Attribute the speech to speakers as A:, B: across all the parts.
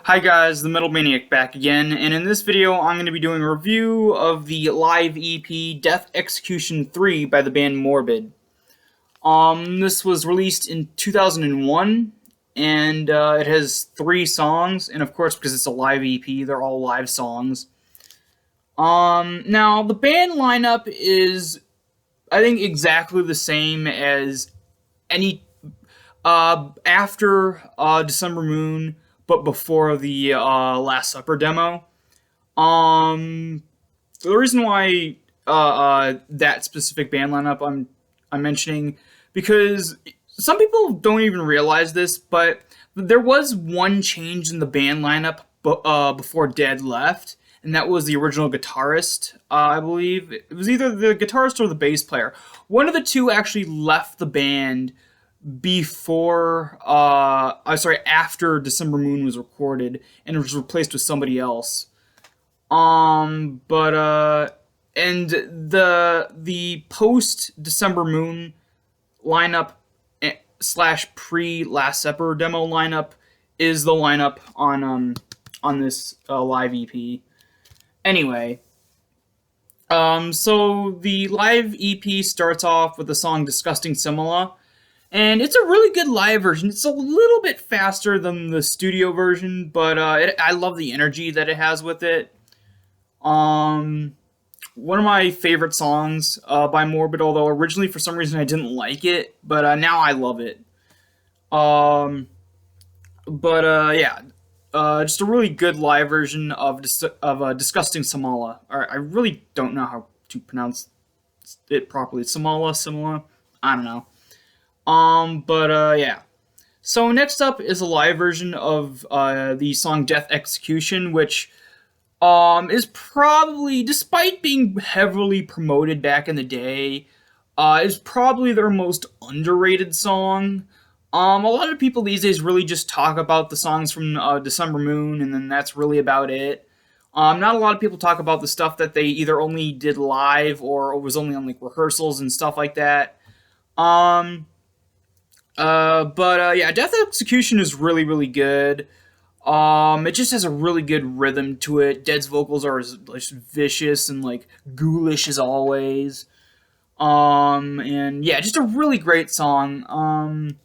A: Hi guys, the Metal Maniac back again, and in this video I'm going to be doing a review of the live EP Death Execution 3 by the band Morbid. This was released in 2001, and it has 3 songs, and of course because it's a live EP, they're all live songs. Now the band lineup is, I think, exactly the same as any, after December Moon, but before the Last Supper demo. The reason why that specific band lineup I'm mentioning, because some people don't even realize this, but there was one change in the band lineup before Dead left, and that was the original guitarist. I believe it was either the guitarist or the bass player. One of the two actually left the band after December Moon was recorded, and it was replaced with somebody else. And the post December Moon lineup slash pre Last Supper demo lineup is the lineup on this live EP. Anyway, so the live EP starts off with the song "Disgusting Similar." And it's a really good live version. It's a little bit faster than the studio version, but I love the energy that it has with it. One of my favorite songs by Morbid, although originally for some reason I didn't like it, but now I love it. Just a really good live version of Disgusting Samala. I really don't know how to pronounce it properly. Samala, I don't know. Yeah. So next up is a live version of the song Death Execution, which is probably, despite being heavily promoted back in the day, is probably their most underrated song. A lot of people these days really just talk about the songs from December Moon, and then that's really about it. Not a lot of people talk about the stuff that they either only did live or was only on like rehearsals and stuff like that. Yeah, Death Execution is really, really good. It just has a really good rhythm to it. Dead's vocals are as vicious and like ghoulish as always. And yeah, just a really great song.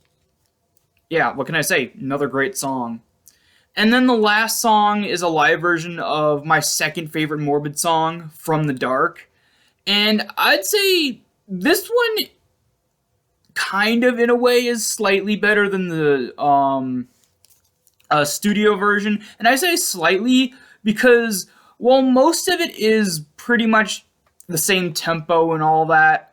A: Yeah, what can I say? Another great song. And then the last song is a live version of my second favorite Morbid song, From the Dark. And I'd say this one, kind of in a way, is slightly better than the studio version. And I say slightly because, well, most of it is pretty much the same tempo and all that,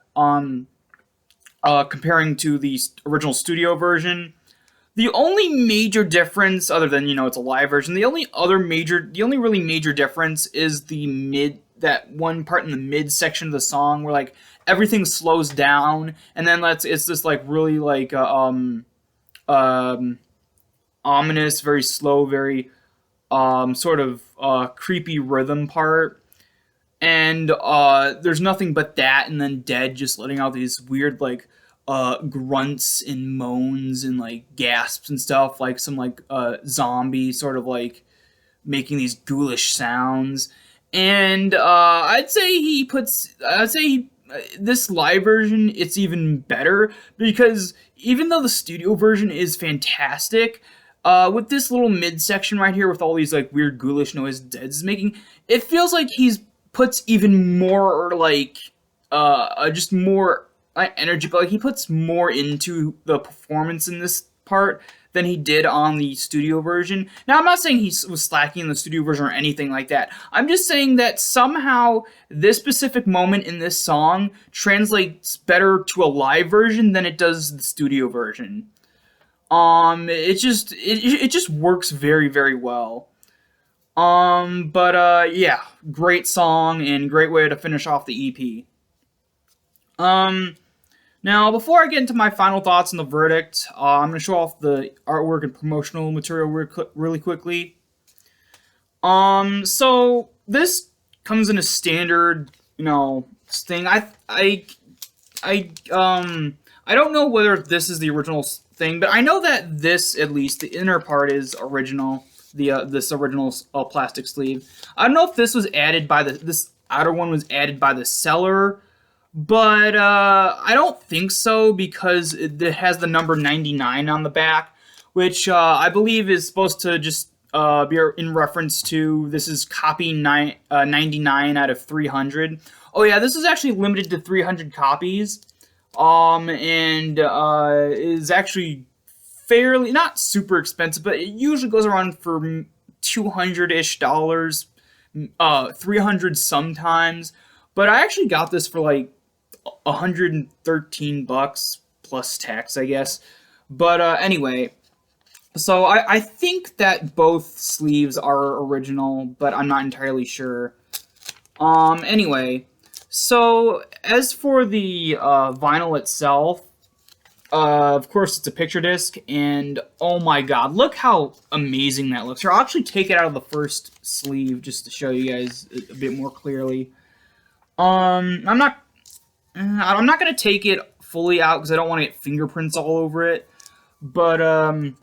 A: comparing to the original studio version. The only major difference, other than, it's a live version, the only really major difference is that one part in the mid section of the song where like everything slows down, and then it's this like really like ominous, very slow, very sort of creepy rhythm part, and there's nothing but that, and then Dead just letting out these weird like grunts and moans and like gasps and stuff, like some like zombie sort of like making these ghoulish sounds. And I'd say this live version, it's even better, because even though the studio version is fantastic, with this little midsection right here with all these like weird ghoulish noise Dead's making, it feels like he's puts even more like just more energy, but like he puts more into the performance in this part than he did on the studio version. Now, I'm not saying he was slacking in the studio version or anything like that. I'm just saying that somehow this specific moment in this song translates better to a live version than it does the studio version. It just works very, very well. Yeah, great song and great way to finish off the EP. Now, before I get into my final thoughts on the verdict, I'm going to show off the artwork and promotional material really quickly. So this comes in a standard, thing. I don't know whether this is the original thing, but I know that this, at least, the inner part is original. the this original plastic sleeve. I don't know if this was added by this outer one was added by the seller, but I don't think so because it has the number 99 on the back, which I believe is supposed to just be in reference to this is copy 99 out of 300. Oh yeah, this is actually limited to 300 copies, and is actually fairly not super expensive, but it usually goes around for $200-ish, 300 sometimes. But I actually got this for like $113 plus tax, I guess. But anyway, so I think that both sleeves are original, but I'm not entirely sure. Anyway, so as for the vinyl itself, of course it's a picture disc, and oh my god, look how amazing that looks. Here, I'll actually take it out of the first sleeve just to show you guys a bit more clearly. I'm not gonna take it fully out because I don't want to get fingerprints all over it. But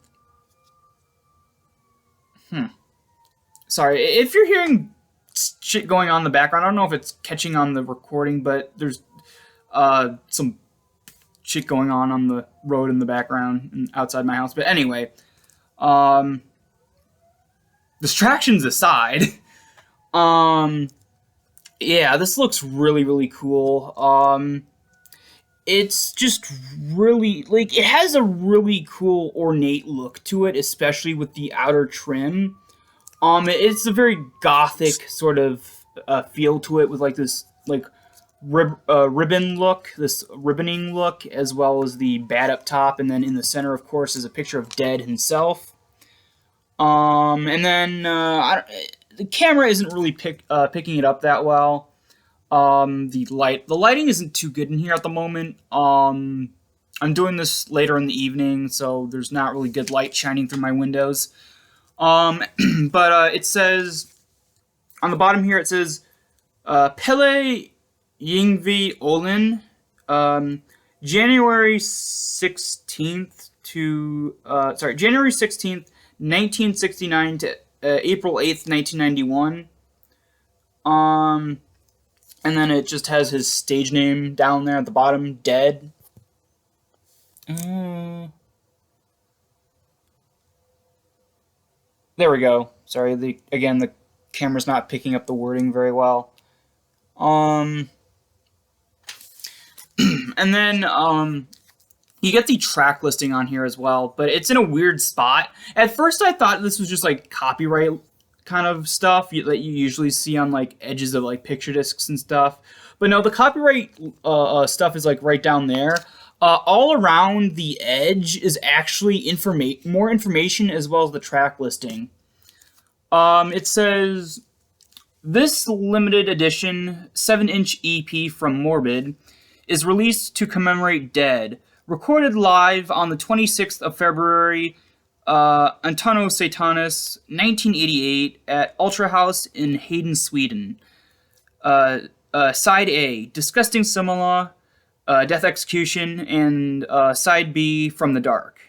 A: sorry if you're hearing shit going on in the background. I don't know if it's catching on the recording, but there's some shit going on the road in the background and outside my house. But anyway, distractions aside, yeah, this looks really, really cool. It's just really, like, it has a really cool ornate look to it, especially with the outer trim. It's a very gothic sort of feel to it with like this like ribbon look, this ribboning look, as well as the bat up top, and then in the center, of course, is a picture of Dead himself. And then the camera isn't really picking it up that well. The lighting isn't too good in here at the moment. I'm doing this later in the evening, so there's not really good light shining through my windows. But it says on the bottom here, it says Pele Yingvi Olin, January 16th January 16th, 1969 to April 8th, 1991. And then it just has his stage name down there at the bottom, Dead. There we go. Sorry, the camera's not picking up the wording very well. And then you get the track listing on here as well, but it's in a weird spot. At first I thought this was just like copyright kind of stuff that you usually see on like edges of like picture discs and stuff. But no, the copyright stuff is like right down there. All around the edge is actually more information as well as the track listing. It says, this limited edition 7-inch EP from Morbid is released to commemorate Dead. Recorded live on the 26th of February, Antono Satanas, 1988, at Ultra House in Hayden, Sweden. Side A, Disgusting Simula, Death Execution, and Side B, From the Dark.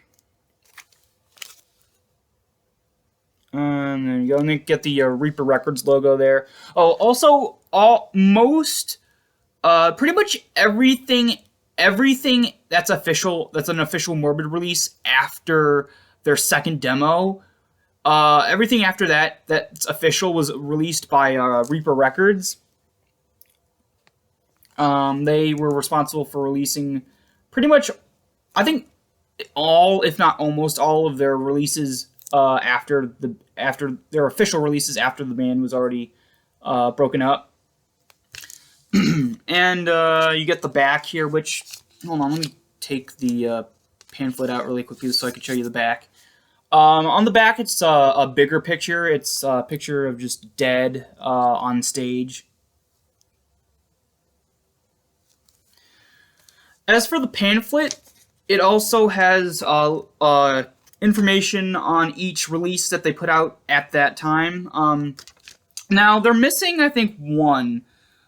A: And there you go. And then get the Reaper Records logo there. Oh, also, pretty much everything that's official, that's an official Morbid release after their second demo, everything after that's official was released by Reaper Records. They were responsible for releasing pretty much, I think, all, if not almost all, of their releases after their official releases after the band was already broken up. And you get the back here, which, hold on, let me take the pamphlet out really quickly so I can show you the back. On the back, it's a bigger picture. It's a picture of just Dead on stage. As for the pamphlet, it also has information on each release that they put out at that time. Now, they're missing, I think, one.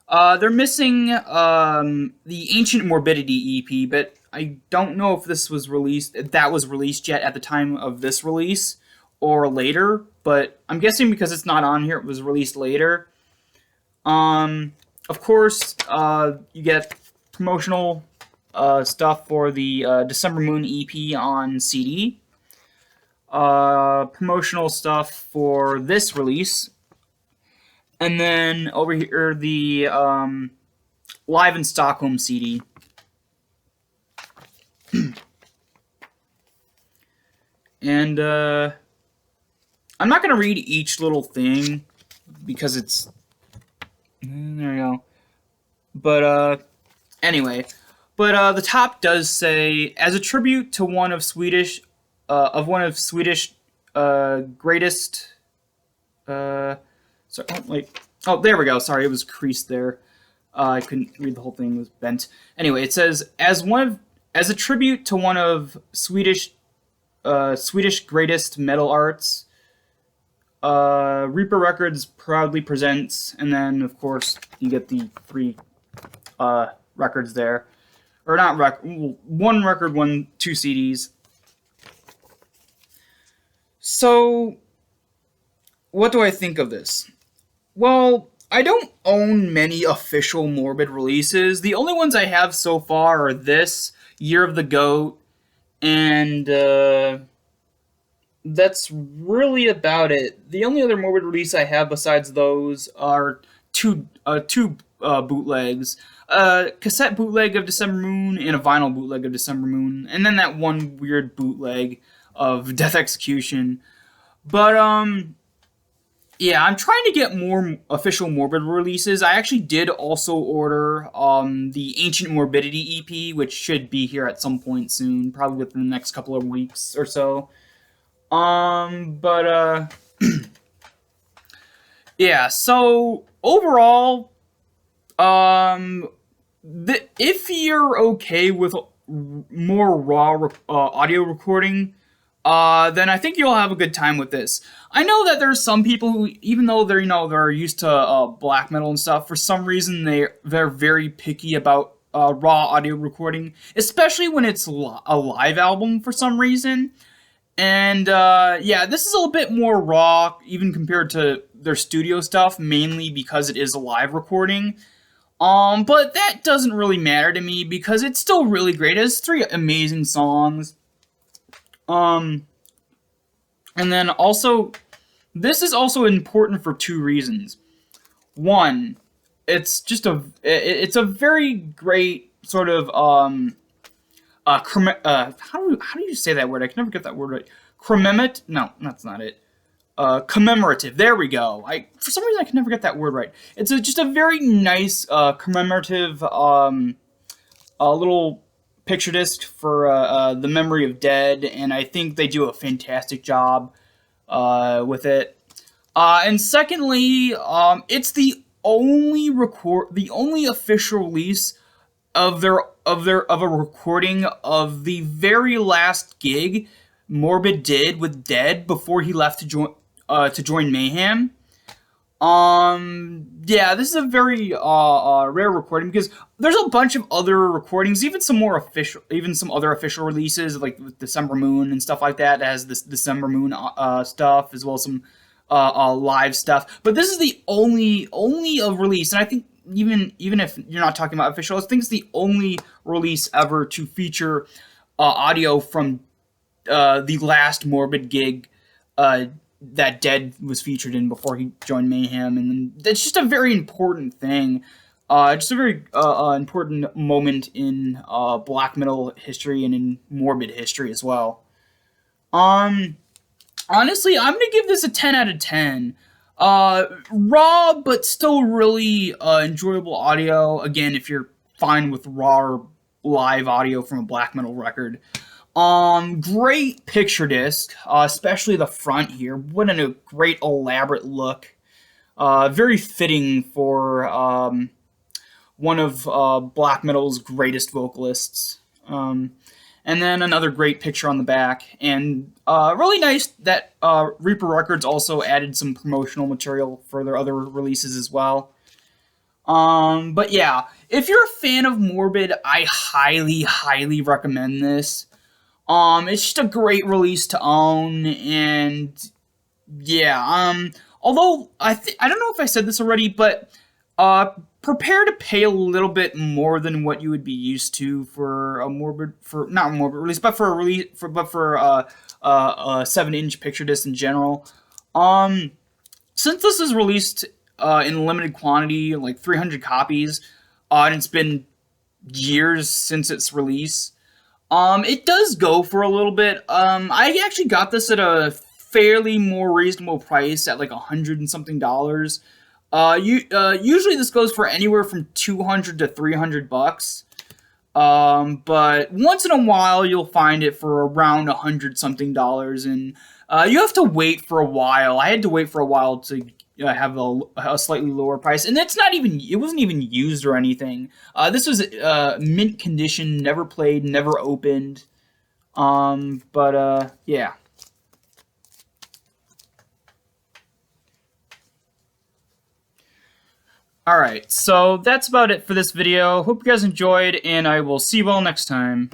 A: They're missing the Ancient Morbidity EP, but I don't know if that was released yet at the time of this release or later. but I'm guessing because it's not on here, it was released later. Of course, you get promotional stuff for the December Moon EP on CD. Promotional stuff for this release. And then over here, the Live in Stockholm CD. And I'm not going to read each little thing because it's... There we go. But anyway, but the top does say, as a tribute to one of Swedish greatest. So like, oh, there we go. Sorry, it was creased there. I couldn't read the whole thing; it was bent. Anyway, it says, as a tribute to one of Swedish greatest metal arts. Reaper Records proudly presents, and then of course you get the 3 records there, or not one record, 2 CDs. So, what do I think of this? Well, I don't own many official Morbid releases. The only ones I have so far are this, Year of the Goat, and that's really about it. The only other Morbid release I have besides those are two bootlegs. A cassette bootleg of December Moon and a vinyl bootleg of December Moon, and then that one weird bootleg of Death Execution. But, yeah, I'm trying to get more official Morbid releases. I actually did also order the Ancient Morbidity EP, which should be here at some point soon, probably within the next couple of weeks or so. Yeah, so overall, if you're okay with more raw audio recording, then I think you'll have a good time with this. I know that there's some people who, even though they're used to black metal and stuff, for some reason they're very picky about raw audio recording, especially when it's a live album for some reason. And yeah, this is a little bit more raw, even compared to their studio stuff, mainly because it is a live recording. But that doesn't really matter to me because it's still really great. It has 3 amazing songs. And then also, this is also important for 2 reasons. One, it's just it's a very great sort of how do you say that word? I can never get that word right. No, that's not it. Commemorative. There we go. For some reason I can never get that word right. It's just a very nice commemorative little picture disc for the memory of Dead, and I think they do a fantastic job with it. And secondly, it's the only official release of a recording of the very last gig Morbid did with Dead before he left to join Mayhem. Yeah, this is a very rare recording because there's a bunch of other recordings, even some other official releases like with December Moon and stuff like that has this December Moon stuff, as well as some live stuff. But this is the only release, and I think even if you're not talking about official, I think it's the only release ever to feature audio from the last Morbid gig that Dead was featured in before he joined Mayhem, and that's just a very important thing. Just a very important moment in black metal history and in Morbid history as well. Honestly, I'm gonna give this a 10 out of 10. Raw, but still really enjoyable audio. Again, if you're fine with raw live audio from a black metal record. Great picture disc, especially the front here. What a great elaborate look. Very fitting for one of black metal's greatest vocalists. And then another great picture on the back. And really nice that Reaper Records also added some promotional material for their other releases as well. But yeah, if you're a fan of Morbid, I highly, highly recommend this. It's just a great release to own, and Yeah. Although I don't know if I said this already, but prepare to pay a little bit more than what you would be used to for a morbid for not morbid release, but for a release for a 7-inch picture disc in general. Um, since this is released in limited quantity, like 300 copies, and it's been years since its release. It does go for a little bit. I actually got this at a fairly more reasonable price at like $100 and something. Usually this goes for anywhere from 200 to 300 bucks. But once in a while you'll find it for around $100 something, and you have to wait for a while. I had to wait for a while to have a slightly lower price, and it wasn't even used or anything. This was mint condition, never played, never opened. But yeah. Alright, so that's about it for this video. Hope you guys enjoyed, and I will see you all next time.